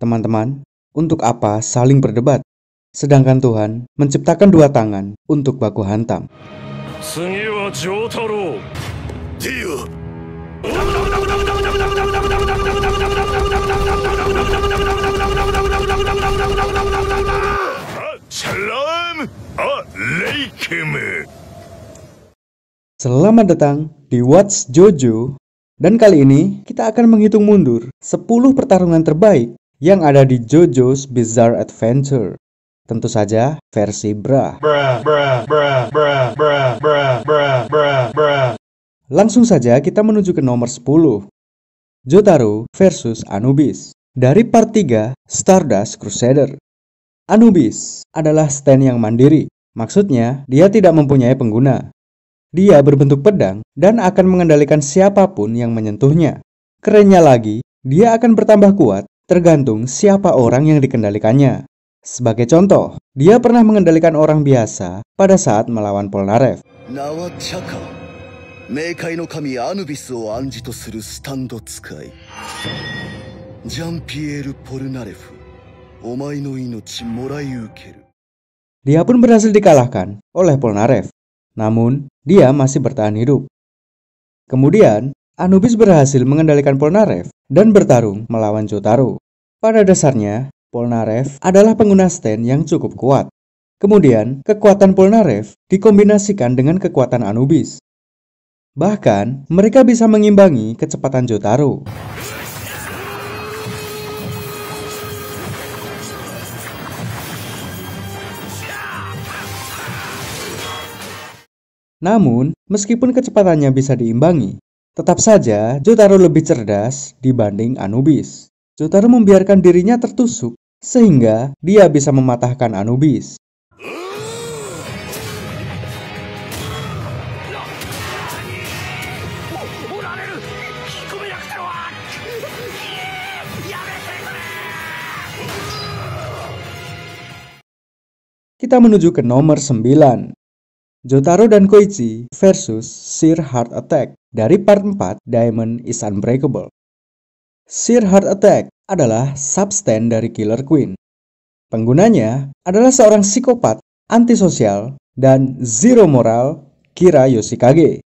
Teman-teman, untuk apa saling berdebat? Sedangkan Tuhan menciptakan dua tangan untuk baku hantam. Selamat datang di Watch Jojo. Dan kali ini kita akan menghitung mundur 10 pertarungan terbaik yang ada di JoJo's Bizarre Adventure. Tentu saja versi Bra. Langsung saja kita menuju ke nomor 10. Jotaro versus Anubis. Dari part 3 Stardust Crusader. Anubis adalah stand yang mandiri. Maksudnya, dia tidak mempunyai pengguna. Dia berbentuk pedang dan akan mengendalikan siapapun yang menyentuhnya. Kerennya lagi, dia akan bertambah kuat tergantung siapa orang yang dikendalikannya. Sebagai contoh, dia pernah mengendalikan orang biasa pada saat melawan Polnareff. Dia pun berhasil dikalahkan oleh Polnareff. Namun, dia masih bertahan hidup. Kemudian, Anubis berhasil mengendalikan Polnareff dan bertarung melawan Jotaro. Pada dasarnya, Polnareff adalah pengguna stand yang cukup kuat. Kemudian, kekuatan Polnareff dikombinasikan dengan kekuatan Anubis. Bahkan, mereka bisa mengimbangi kecepatan Jotaro. Namun, meskipun kecepatannya bisa diimbangi, tetap saja Jotaro lebih cerdas dibanding Anubis. Jotaro membiarkan dirinya tertusuk sehingga dia bisa mematahkan Anubis. Kita menuju ke nomor 9. Jotaro dan Koichi versus Sheer Heart Attack dari part 4 Diamond is Unbreakable. Sheer Heart Attack adalah substand dari Killer Queen. Penggunanya adalah seorang psikopat, antisosial, dan zero moral, Kira Yoshikage.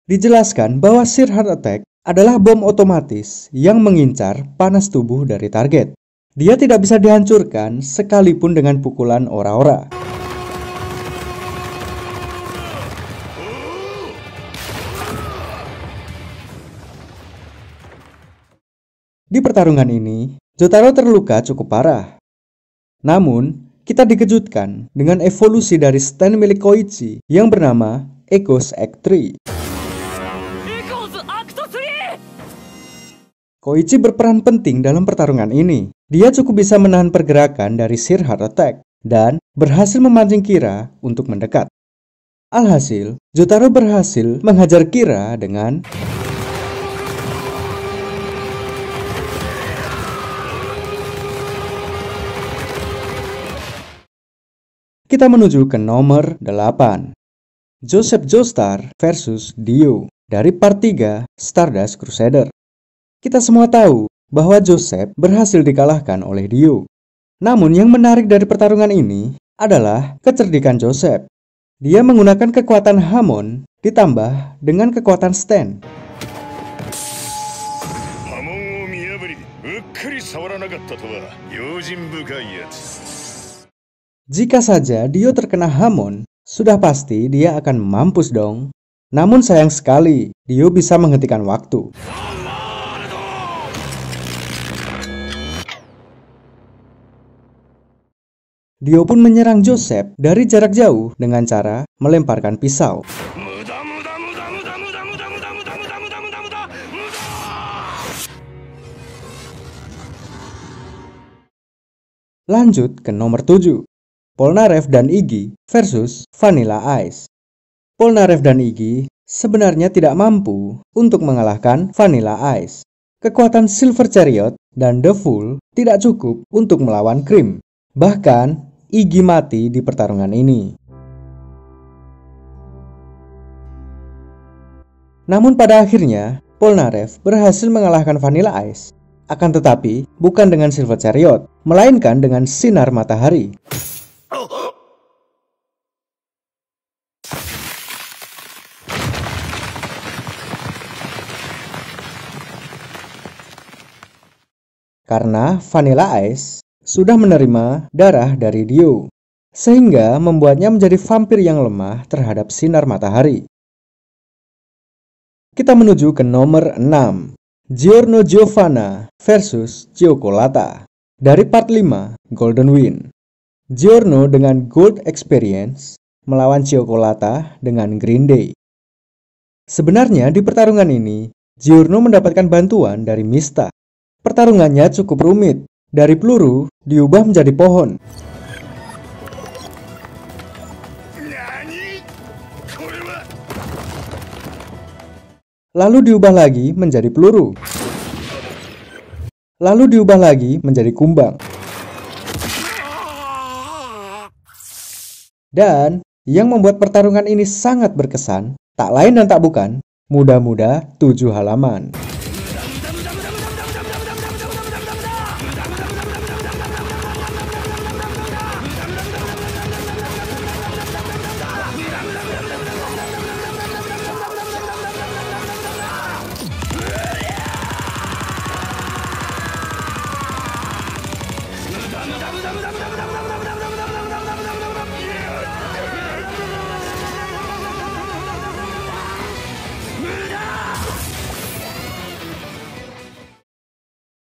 Dijelaskan bahwa Sheer Heart Attack adalah bom otomatis yang mengincar panas tubuh dari target. Dia tidak bisa dihancurkan sekalipun dengan pukulan ora-ora. Di pertarungan ini, Jotaro terluka cukup parah. Namun, kita dikejutkan dengan evolusi dari stand milik Koichi yang bernama Echoes Act 3. Koichi berperan penting dalam pertarungan ini. Dia cukup bisa menahan pergerakan dari Sheer Heart Attack dan berhasil memancing Kira untuk mendekat. Alhasil, Jotaro berhasil menghajar Kira dengan Kita menuju ke nomor 8. Joseph Joestar versus Dio dari part 3 Stardust Crusader. Kita semua tahu bahwa Joseph berhasil dikalahkan oleh Dio. Namun yang menarik dari pertarungan ini adalah kecerdikan Joseph. Dia menggunakan kekuatan Hamon ditambah dengan kekuatan Stand. Jika saja Dio terkena Hamon, sudah pasti dia akan mampus dong. Namun sayang sekali, Dio bisa menghentikan waktu. Dio pun menyerang Joseph dari jarak jauh dengan cara melemparkan pisau. Lanjut ke nomor 7. Polnareff dan Iggy versus Vanilla Ice. Polnareff dan Iggy sebenarnya tidak mampu untuk mengalahkan Vanilla Ice. Kekuatan Silver Chariot dan The Fool tidak cukup untuk melawan Cream. Bahkan, Iggy mati di pertarungan ini. Namun pada akhirnya, Polnareff berhasil mengalahkan Vanilla Ice. Akan tetapi, bukan dengan Silver Chariot, melainkan dengan sinar matahari. Karena Vanilla Ice sudah menerima darah dari Dio, sehingga membuatnya menjadi vampir yang lemah terhadap sinar matahari. Kita menuju ke nomor 6, Giorno Giovanna versus Cioccolata dari part 5, Golden Wind. Giorno dengan Gold Experience melawan Cioccolata dengan Green Day. Sebenarnya di pertarungan ini, Giorno mendapatkan bantuan dari Mista. Pertarungannya cukup rumit, dari peluru diubah menjadi pohon. Lalu diubah lagi menjadi peluru. Lalu diubah lagi menjadi kumbang. Dan yang membuat pertarungan ini sangat berkesan, tak lain dan tak bukan, muda-muda 7 halaman.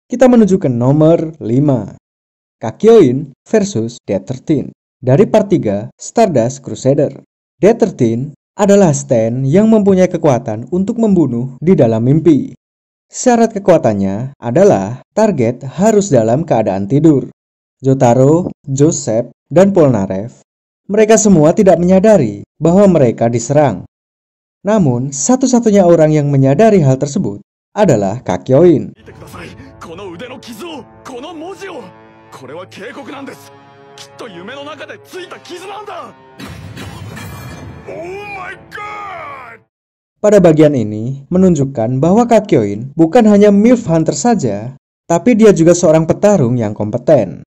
Kita menuju ke nomor 5, Kakyoin versus Dead 13 dari part 3, Stardust Crusader. Dead 13 adalah stand yang mempunyai kekuatan untuk membunuh di dalam mimpi. Syarat kekuatannya adalah target harus dalam keadaan tidur. Jotaro, Joseph, dan Polnareff, mereka semua tidak menyadari bahwa mereka diserang. Namun, satu-satunya orang yang menyadari hal tersebut adalah Kakyoin. Pada bagian ini menunjukkan bahwa Kakyoin bukan hanya MILF Hunter saja, tapi dia juga seorang petarung yang kompeten.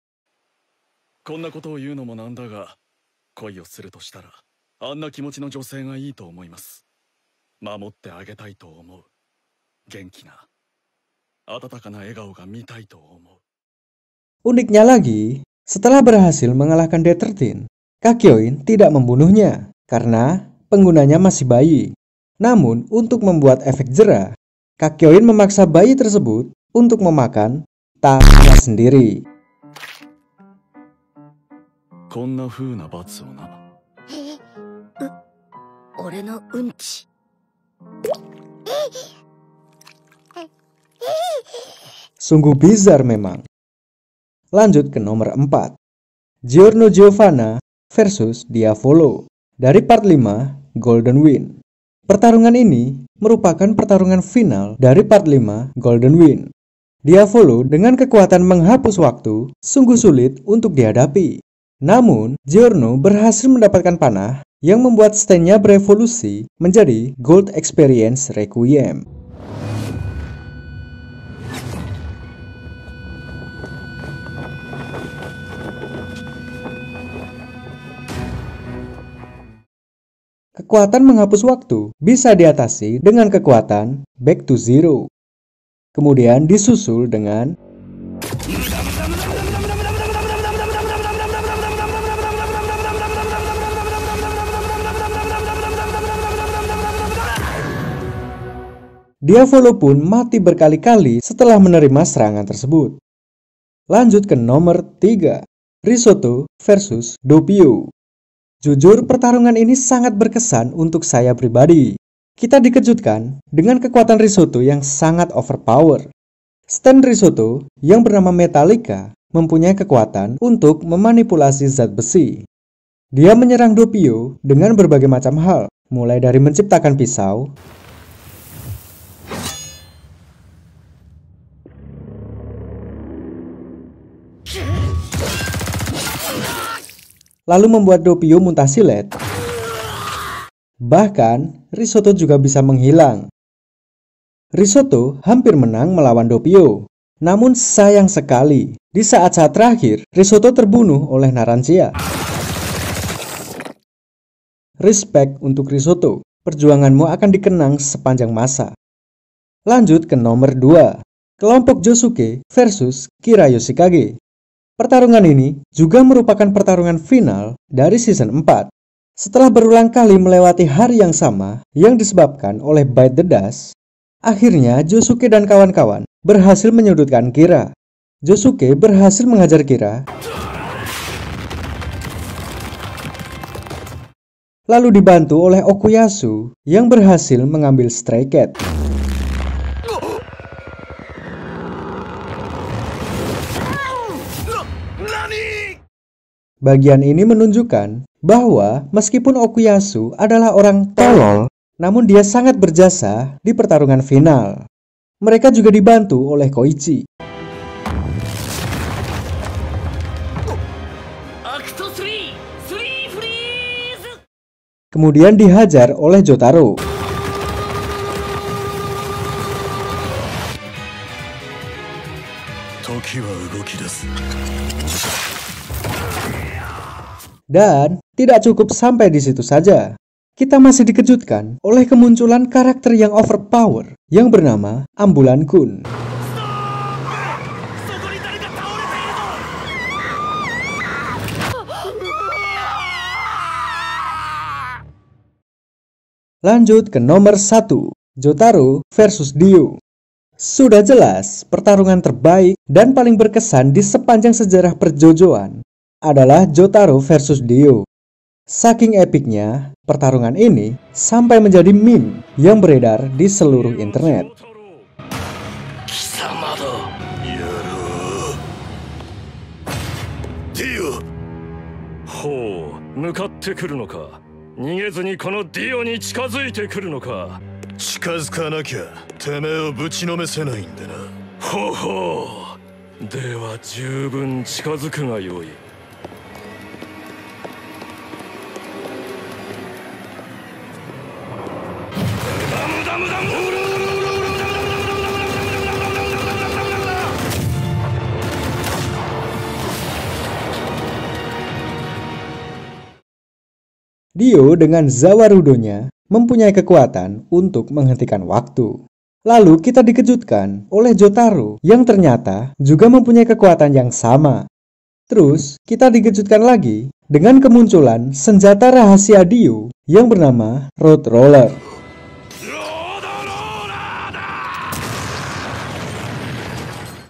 Uniknya lagi, setelah berhasil mengalahkan Dead 13, Kakyoin tidak membunuhnya karena penggunanya masih bayi. Namun, untuk membuat efek jera, Kakyoin memaksa bayi tersebut untuk memakan tangannya sendiri. Sungguh bizar memang. Lanjut ke nomor 4, Giorno Giovanna versus Diavolo dari part 5, Golden Wind. Pertarungan ini merupakan pertarungan final dari part 5, Golden Wind. Diavolo dengan kekuatan menghapus waktu sungguh sulit untuk dihadapi. Namun, Giorno berhasil mendapatkan panah yang membuat stand-nya berevolusi menjadi Gold Experience Requiem. Kekuatan menghapus waktu bisa diatasi dengan kekuatan Back to Zero. Kemudian disusul dengan Diavolo pun mati berkali-kali setelah menerima serangan tersebut. Lanjut ke nomor 3, Risotto versus Doppio. Jujur, pertarungan ini sangat berkesan untuk saya pribadi. Kita dikejutkan dengan kekuatan Risotto yang sangat overpower. Stand Risotto yang bernama Metallica mempunyai kekuatan untuk memanipulasi zat besi. Dia menyerang Doppio dengan berbagai macam hal, mulai dari menciptakan pisau, lalu membuat Doppio muntah silet. Bahkan, Risotto juga bisa menghilang. Risotto hampir menang melawan Doppio. Namun sayang sekali, di saat-saat terakhir, Risotto terbunuh oleh Narancia. Respect untuk Risotto, perjuanganmu akan dikenang sepanjang masa. Lanjut ke nomor 2, kelompok Josuke versus Kira Yoshikage. Pertarungan ini juga merupakan pertarungan final dari season 4. Setelah berulang kali melewati hari yang sama yang disebabkan oleh Bite the Dust, akhirnya Josuke dan kawan-kawan berhasil menyudutkan Kira. Josuke berhasil menghajar Kira, lalu dibantu oleh Okuyasu yang berhasil mengambil Stray Cat. Bagian ini menunjukkan bahwa meskipun Okuyasu adalah orang tolol, namun dia sangat berjasa di pertarungan final. Mereka juga dibantu oleh Koichi. Kemudian dihajar oleh Jotaro. Dan tidak cukup sampai di situ saja. Kita masih dikejutkan oleh kemunculan karakter yang overpower yang bernama Ambulan Kun. Lanjut ke nomor 1, Jotaro versus Dio. Sudah jelas, pertarungan terbaik dan paling berkesan di sepanjang sejarah perjojoan adalah Jotaro versus Dio. Saking epiknya, pertarungan ini sampai menjadi meme yang beredar di seluruh internet. Dio dengan Zawarudonya mempunyai kekuatan untuk menghentikan waktu. Lalu kita dikejutkan oleh Jotaro yang ternyata juga mempunyai kekuatan yang sama. Terus kita dikejutkan lagi dengan kemunculan senjata rahasia Dio yang bernama Road Roller.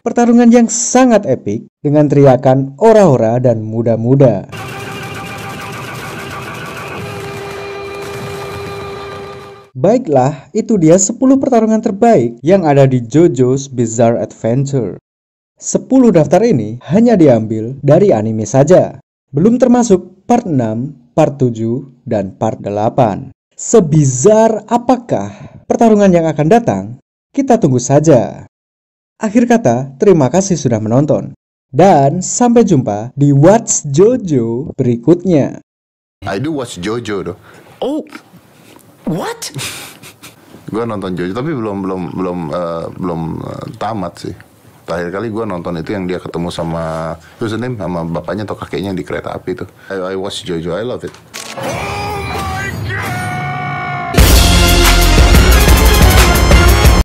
Pertarungan yang sangat epik dengan teriakan ora-ora dan muda-muda. Baiklah, itu dia 10 pertarungan terbaik yang ada di JoJo's Bizarre Adventure. 10 daftar ini hanya diambil dari anime saja, belum termasuk part 6, part 7, dan part 8. Sebizar apakah pertarungan yang akan datang? Kita tunggu saja. Akhir kata, terima kasih sudah menonton. Dan sampai jumpa di Watch JoJo berikutnya. I do watch JoJo though. Oh, what? Gue nonton JoJo tapi belum tamat sih. Terakhir kali gue nonton itu yang dia ketemu sama what's the name, sama bapaknya atau kakeknya di kereta api itu. I watch JoJo, I love it.